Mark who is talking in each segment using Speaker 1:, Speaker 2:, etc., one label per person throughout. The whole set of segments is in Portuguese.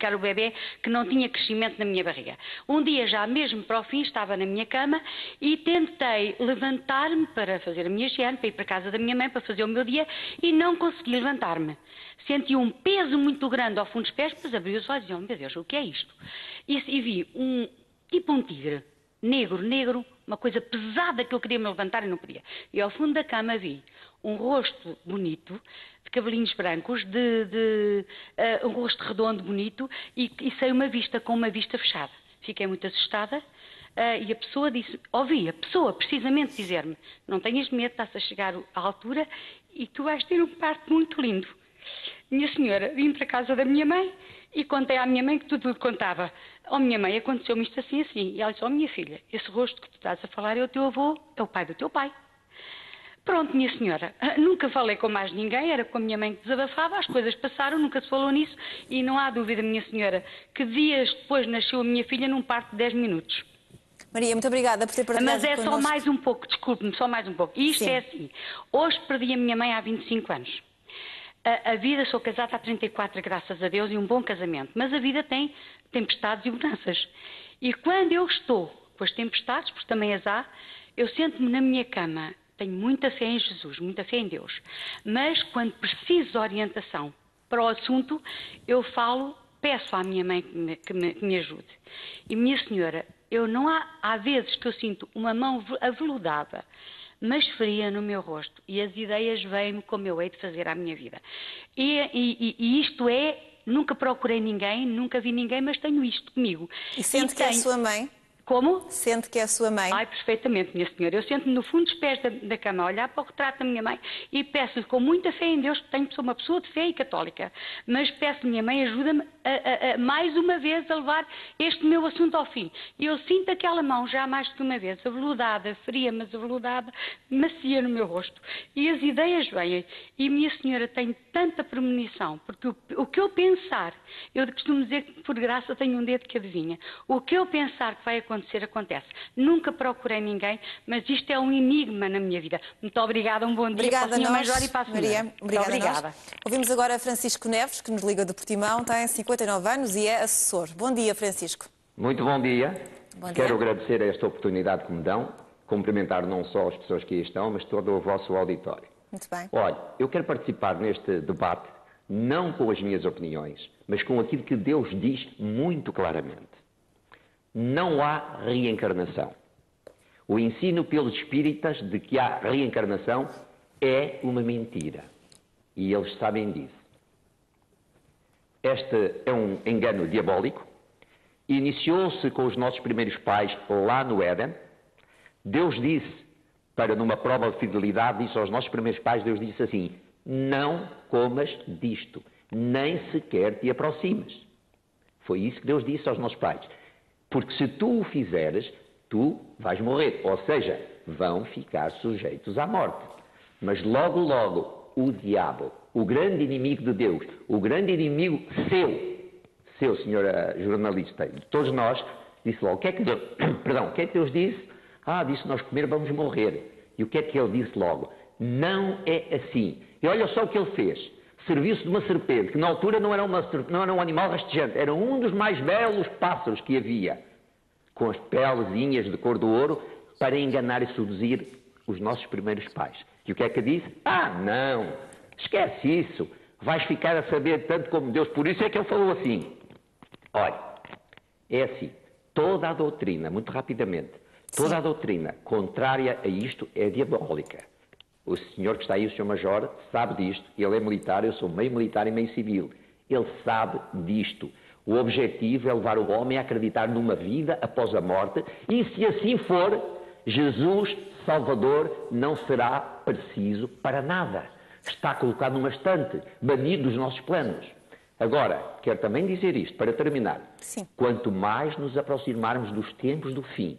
Speaker 1: era o bebê que não tinha crescimento na minha barriga. Um dia, já mesmo para o fim, estava na minha cama e tentei levantar-me para fazer a minha higiene, para ir para a casa da minha mãe, para fazer o meu dia, e não consegui levantar-me. Senti um peso muito grande ao fundo dos pés, mas abri os olhos e disse, meu Deus, o que é isto? E vi tipo um tigre, negro, uma coisa pesada que eu queria me levantar e não podia. E ao fundo da cama vi um rosto bonito, de cabelinhos brancos, um rosto redondo, bonito, e saiu uma vista com uma vista fechada. Fiquei muito assustada e a pessoa disse, ouvi a pessoa precisamente dizer-me, não tenhas medo, está-se a chegar à altura e tu vais ter um parto muito lindo. Minha senhora, vim para a casa da minha mãe e contei à minha mãe que tudo contava. Oh, minha mãe, aconteceu-me isto assim, assim. E ela disse, oh, minha filha, esse rosto que tu estás a falar é o teu avô, é o pai do teu pai. Pronto, minha senhora, nunca falei com mais ninguém, era com a minha mãe que desabafava, as coisas passaram, nunca se falou nisso e não há dúvida, minha senhora, que dias depois nasceu a minha filha num parto de 10 minutos.
Speaker 2: Maria, muito obrigada por ter partilhado
Speaker 1: Mas é
Speaker 2: connosco.
Speaker 1: só mais um pouco, desculpe-me, só mais um pouco. E isto é assim, hoje perdi a minha mãe há 25 anos. A vida, sou casada há 34, graças a Deus, e um bom casamento. Mas a vida tem tempestades e bonanças. E quando eu estou com as tempestades, porque também as há, eu sento-me na minha cama. Tenho muita fé em Jesus, muita fé em Deus. Mas quando preciso de orientação para o assunto, eu falo, peço à minha mãe que me ajude. E minha senhora, há vezes que eu sinto uma mão aveludada, mas fria no meu rosto, e as ideias vêm-me como eu hei de fazer à minha vida. E isto é, nunca procurei ninguém, nunca vi ninguém, mas tenho isto comigo.
Speaker 2: E sente que é a sua mãe?
Speaker 1: Como?
Speaker 2: Sente que é a sua mãe?
Speaker 1: Ai, perfeitamente, minha senhora. Eu sento-me no fundo dos pés da cama a olhar para o retrato da minha mãe e peço-lhe com muita fé em Deus, que sou uma pessoa de fé e católica, mas peço, minha mãe, ajuda-me mais uma vez a levar este meu assunto ao fim. E eu sinto aquela mão já mais que uma vez, aveludada, fria, mas aveludada, macia no meu rosto. E as ideias vêm. E minha senhora tem tanta premonição, porque o que eu pensar, eu costumo dizer que por graça tenho um dedo que adivinha. O que eu pensar que vai acontecer, acontece. Nunca procurei ninguém, mas isto é um enigma na minha vida. Muito obrigada, um bom dia
Speaker 2: Obrigada
Speaker 1: para o Sr. Major e para a senhora.
Speaker 2: Maria, obrigada. Ouvimos agora Francisco Neves, que nos liga do Portimão, tem 59 anos e é assessor. Bom dia, Francisco.
Speaker 3: Muito bom dia.
Speaker 2: Bom dia.
Speaker 3: Quero agradecer a esta oportunidade que me dão, cumprimentar não só as pessoas que aí estão, mas todo o vosso auditório.
Speaker 2: Muito bem.
Speaker 3: Olha, eu quero participar neste debate, não com as minhas opiniões, mas com aquilo que Deus diz muito claramente. Não há reencarnação. O ensino pelos espíritas de que há reencarnação é uma mentira. E eles sabem disso. Este é um engano diabólico. Iniciou-se com os nossos primeiros pais lá no Éden. Deus disse, numa prova de fidelidade, disse aos nossos primeiros pais, Deus disse assim, não comas disto, nem sequer te aproximes. Foi isso que Deus disse aos nossos pais. Porque se tu o fizeres, tu vais morrer. Ou seja, vão ficar sujeitos à morte. Mas logo, logo, o diabo, o grande inimigo de Deus, o grande inimigo seu, senhora jornalista, de todos nós, disse logo, o que é que Deus, o que é que Deus disse? Disse nós comer vamos morrer. E o que é que ele disse logo? Não é assim. E olha só o que ele fez. Serviu-se de uma serpente, que na altura não era um animal rastejante, era um dos mais belos pássaros que havia, com as pelezinhas de cor do ouro, para enganar e seduzir os nossos primeiros pais. E o que é que disse? Não, esquece isso, vais ficar a saber tanto como Deus. Por isso é que ele falou assim. Olha, é assim, toda a doutrina, muito rapidamente, toda a doutrina contrária a isto é diabólica. O senhor que está aí, o senhor Major, sabe disto. Ele é militar, eu sou meio militar e meio civil. Ele sabe disto. O objetivo é levar o homem a acreditar numa vida após a morte e, se assim for, Jesus, Salvador, não será preciso para nada. Está colocado numa estante, banido dos nossos planos. Agora, quero também dizer isto, para terminar.
Speaker 2: Sim.
Speaker 3: Quanto mais nos aproximarmos dos tempos do fim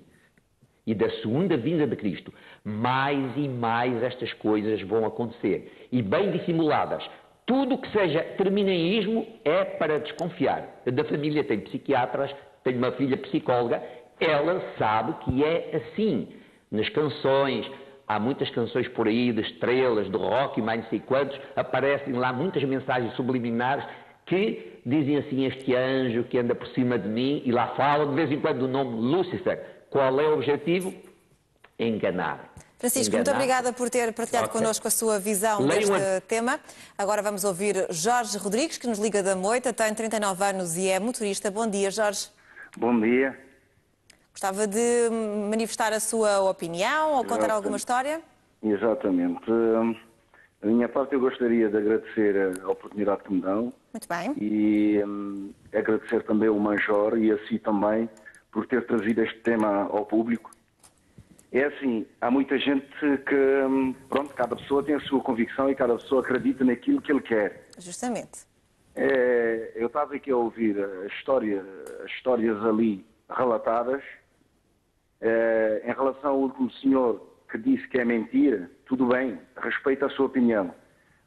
Speaker 3: e da segunda vinda de Cristo, mais e mais estas coisas vão acontecer. E bem dissimuladas. Tudo que seja terminaísmo é para desconfiar. Da família tem psiquiatras, tenho uma filha psicóloga, ela sabe que é assim. Nas canções, há muitas canções por aí de estrelas, de rock e mais não sei quantos, aparecem lá muitas mensagens subliminares que dizem assim, este anjo que anda por cima de mim, e lá falam de vez em quando o nome Lúcifer. Qual é o objetivo? Enganar.
Speaker 2: Francisco, muito obrigada por ter partilhado connosco a sua visão deste tema. Agora vamos ouvir Jorge Rodrigues, que nos liga da Moita, tem 39 anos e é motorista. Bom dia, Jorge.
Speaker 4: Bom dia.
Speaker 2: Gostava de manifestar a sua opinião ou contar alguma história?
Speaker 4: Exatamente. Da minha parte, eu gostaria de agradecer a oportunidade que me dão.
Speaker 2: Muito bem.
Speaker 4: E agradecer também ao Major e a si também por ter trazido este tema ao público. É assim, há muita gente que, pronto, cada pessoa tem a sua convicção e cada pessoa acredita naquilo que ele quer.
Speaker 2: Justamente.
Speaker 4: Eu estava aqui a ouvir as histórias ali relatadas. Em relação ao último senhor que disse que é mentira, tudo bem, respeito a sua opinião.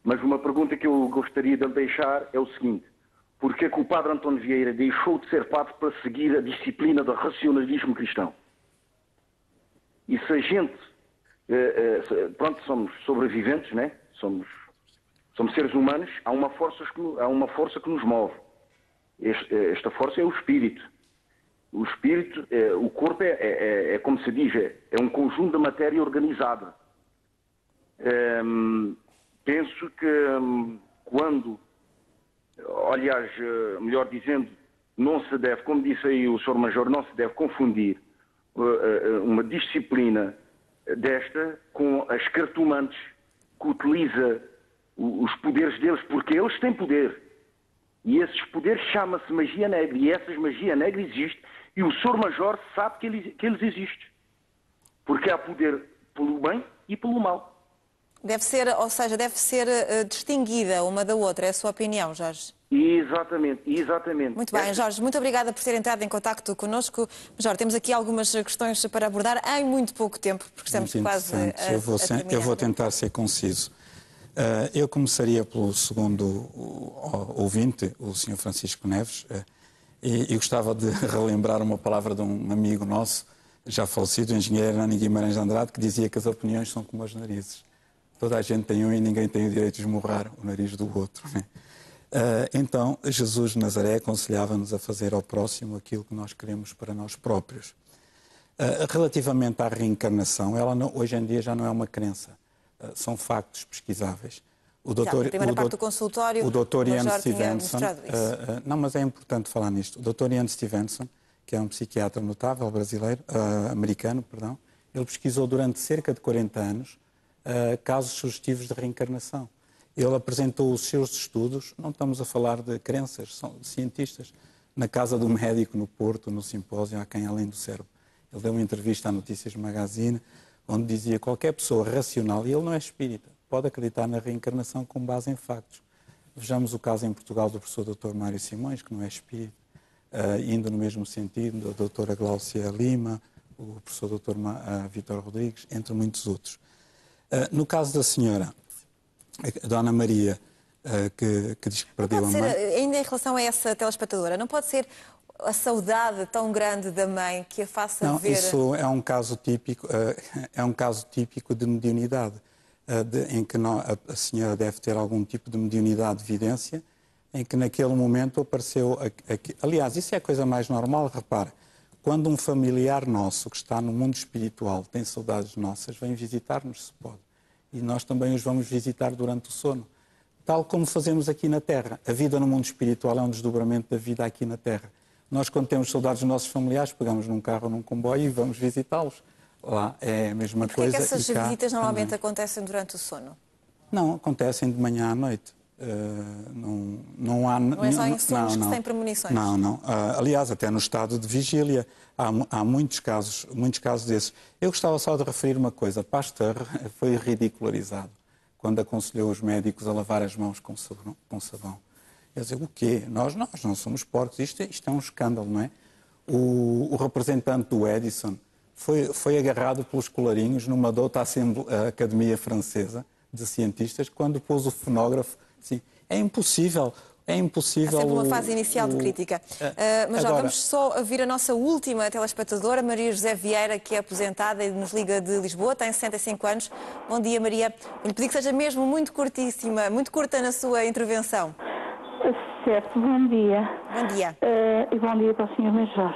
Speaker 4: Mas uma pergunta que eu gostaria de deixar é o seguinte: porquê que o padre António Vieira deixou de ser padre para seguir a disciplina do racionalismo cristão? E se a gente, pronto, somos sobreviventes, né? Somos seres humanos, há uma força que nos move. Esta força é o espírito. O espírito, o corpo é como se diz, é um conjunto de matéria organizada. Penso que quando, aliás, melhor dizendo, não se deve, como disse aí o Sr. Major, não se deve confundir uma disciplina desta com as cartomantes que utiliza os poderes deles, porque eles têm poder. E esses poderes chamam-se magia negra, e essa magia negra existe, e o Sr. Major sabe que eles existem. Porque há poder pelo bem e pelo mal.
Speaker 2: Deve ser distinguida uma da outra, é a sua opinião, Jorge?
Speaker 4: Exatamente.
Speaker 2: Muito bem, Jorge, muito obrigada por ter entrado em contacto connosco. Jorge, temos aqui algumas questões para abordar em muito pouco tempo, porque estamos quase a terminar.
Speaker 5: Eu vou tentar ser conciso. Eu começaria pelo segundo ouvinte, o Sr. Francisco Neves, e gostava de relembrar uma palavra de um amigo nosso, já falecido, o engenheiro Hernani Guimarães de Andrade, que dizia que as opiniões são como as narizes. Toda a gente tem um e ninguém tem o direito de esmurrar o nariz do outro. Então, Jesus de Nazaré aconselhava-nos a fazer ao próximo aquilo que nós queremos para nós próprios. Relativamente à reencarnação, ela hoje em dia já não é uma crença. São factos pesquisáveis. O doutor Ian Stevenson, não, mas é importante falar nisto. O doutor Ian Stevenson, que é um psiquiatra notável americano, ele pesquisou durante cerca de 40 anos casos sugestivos de reencarnação. Ele apresentou os seus estudos, não estamos a falar de crenças, são de cientistas, na casa do médico no Porto, no simpósio Há Quem Além do Cérebro. Ele deu uma entrevista à Notícias Magazine, onde dizia que qualquer pessoa racional, e ele não é espírita, pode acreditar na reencarnação com base em factos. Vejamos o caso em Portugal do professor Dr. Mário Simões, que não é espírita, indo no mesmo sentido, da doutora Gláucia Lima, o professor Dr. Vítor Rodrigues, entre muitos outros. No caso da senhora, a Dona Maria, que diz que perdeu a mãe...
Speaker 2: Ainda em relação a essa telespectadora, não pode ser a saudade tão grande da mãe que a faça ver...
Speaker 5: Não, isso é um caso típico de mediunidade, em que a senhora deve ter algum tipo de mediunidade de evidência, em que naquele momento apareceu... Aliás, isso é a coisa mais normal, repara. Quando um familiar nosso que está no mundo espiritual tem saudades nossas, vem visitar-nos, se pode. E nós também os vamos visitar durante o sono. Tal como fazemos aqui na Terra. A vida no mundo espiritual é um desdobramento da vida aqui na Terra. Nós, quando temos saudades dos nossos familiares, pegamos num carro ou num comboio e vamos visitá-los. Lá é a mesma coisa.
Speaker 2: Porquê que essas visitas normalmente acontecem durante o sono?
Speaker 5: Não, acontecem de manhã à noite.
Speaker 2: Não é só em sonhos que se tem premonições?
Speaker 5: Não. Aliás, até no estado de vigília há muitos casos desses. Eu gostava só de referir uma coisa. Pasteur foi ridicularizado quando aconselhou os médicos a lavar as mãos com sabão. Quer dizer, o quê? Nós não somos porcos. Isto é um escândalo, não é? O representante do Edison foi agarrado pelos colarinhos numa douta Academia Francesa de Cientistas quando pôs o fonógrafo. Sim, é impossível. É sempre
Speaker 2: uma fase inicial de crítica. Mas já vamos só ouvir a nossa última telespectadora, Maria José Vieira, que é aposentada e nos liga de Lisboa, tem 65 anos. Bom dia, Maria. Vou-lhe pedir que seja mesmo muito curtíssima, muito curta na sua intervenção.
Speaker 6: certo, bom dia.
Speaker 2: Bom dia.
Speaker 6: E bom dia para o Sr. Major.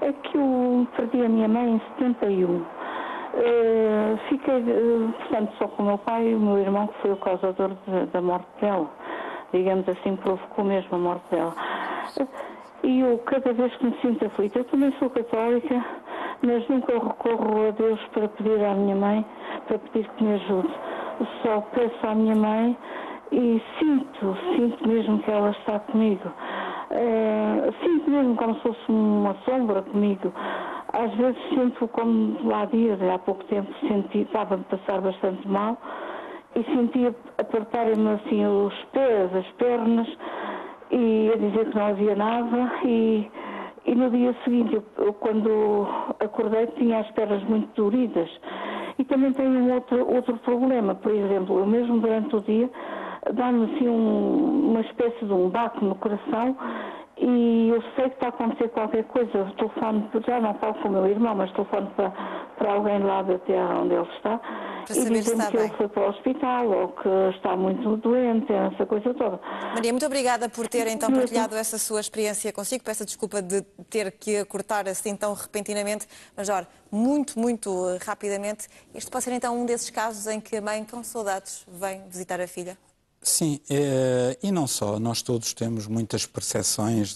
Speaker 6: É que eu perdi a minha mãe em 71. Fiquei, portanto, só com o meu pai e o meu irmão, que foi o causador da morte dela. Digamos assim, provocou mesmo a morte dela. E eu, cada vez que me sinto aflita, eu também sou católica, mas nunca recorro a Deus para pedir à minha mãe, para pedir que me ajude. Só peço à minha mãe e sinto mesmo que ela está comigo. Sinto mesmo como se fosse uma sombra comigo. Às vezes sinto como há dias, há pouco tempo, estava-me a passar bastante mal e sentia apertarem-me assim os pés, as pernas e a dizer que não havia nada e no dia seguinte, eu quando acordei, tinha as pernas muito doridas. E também tenho outro problema, por exemplo, eu mesmo durante o dia dá-me assim uma espécie de um baque no coração e eu sei que está a acontecer qualquer coisa. Eu telefono, já não falo com o meu irmão, mas telefono para alguém lá da terra onde ele está e dizem que ele foi para o hospital ou que está muito doente, essa coisa toda.
Speaker 2: Maria, muito obrigada por ter então partilhado essa sua experiência consigo. Peço desculpa de ter que cortar assim tão repentinamente, mas Jorge, muito rapidamente, este pode ser então um desses casos em que a mãe, com saudades, vem visitar a filha?
Speaker 5: Sim, e não só, nós todos temos muitas percepções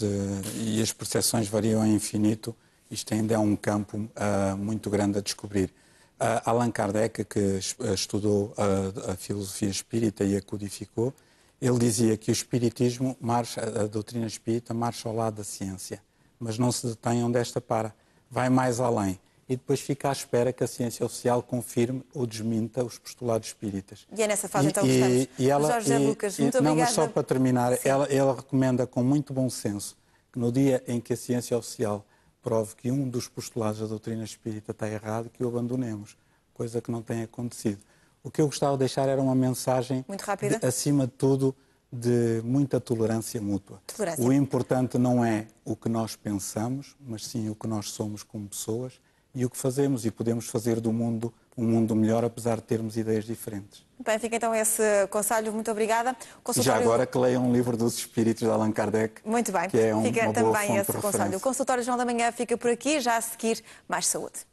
Speaker 5: e as percepções variam a infinito. Isto ainda é um campo muito grande a descobrir. Allan Kardec, que estudou a filosofia espírita e a codificou, ele dizia que o espiritismo a doutrina espírita marcha ao lado da ciência, mas não se detém onde esta para, vai mais além. E depois fica à espera que a ciência oficial confirme ou desminta os postulados espíritas.
Speaker 2: E é nessa fase então que estamos. Jorge Lucas, muito obrigada.
Speaker 5: Não, mas só para terminar, ela recomenda com muito bom senso que no dia em que a ciência oficial prove que um dos postulados da doutrina espírita está errado, que o abandonemos, coisa que não tem acontecido. O que eu gostava de deixar era uma mensagem,
Speaker 2: muito rápida,
Speaker 5: acima de tudo, de muita tolerância mútua. O importante não é o que nós pensamos, mas sim o que nós somos como pessoas e o que fazemos, e podemos fazer do mundo um mundo melhor, apesar de termos ideias diferentes.
Speaker 2: Bem, fica então esse conselho. Muito obrigada.
Speaker 5: Já agora que leiam um livro dos Espíritos de Allan Kardec.
Speaker 2: Muito bem,
Speaker 5: que é
Speaker 2: fica
Speaker 5: uma
Speaker 2: também
Speaker 5: boa fonte
Speaker 2: esse
Speaker 5: de
Speaker 2: conselho.
Speaker 5: referência.
Speaker 2: O consultório Jornal da Manhã fica por aqui, já a seguir mais saúde.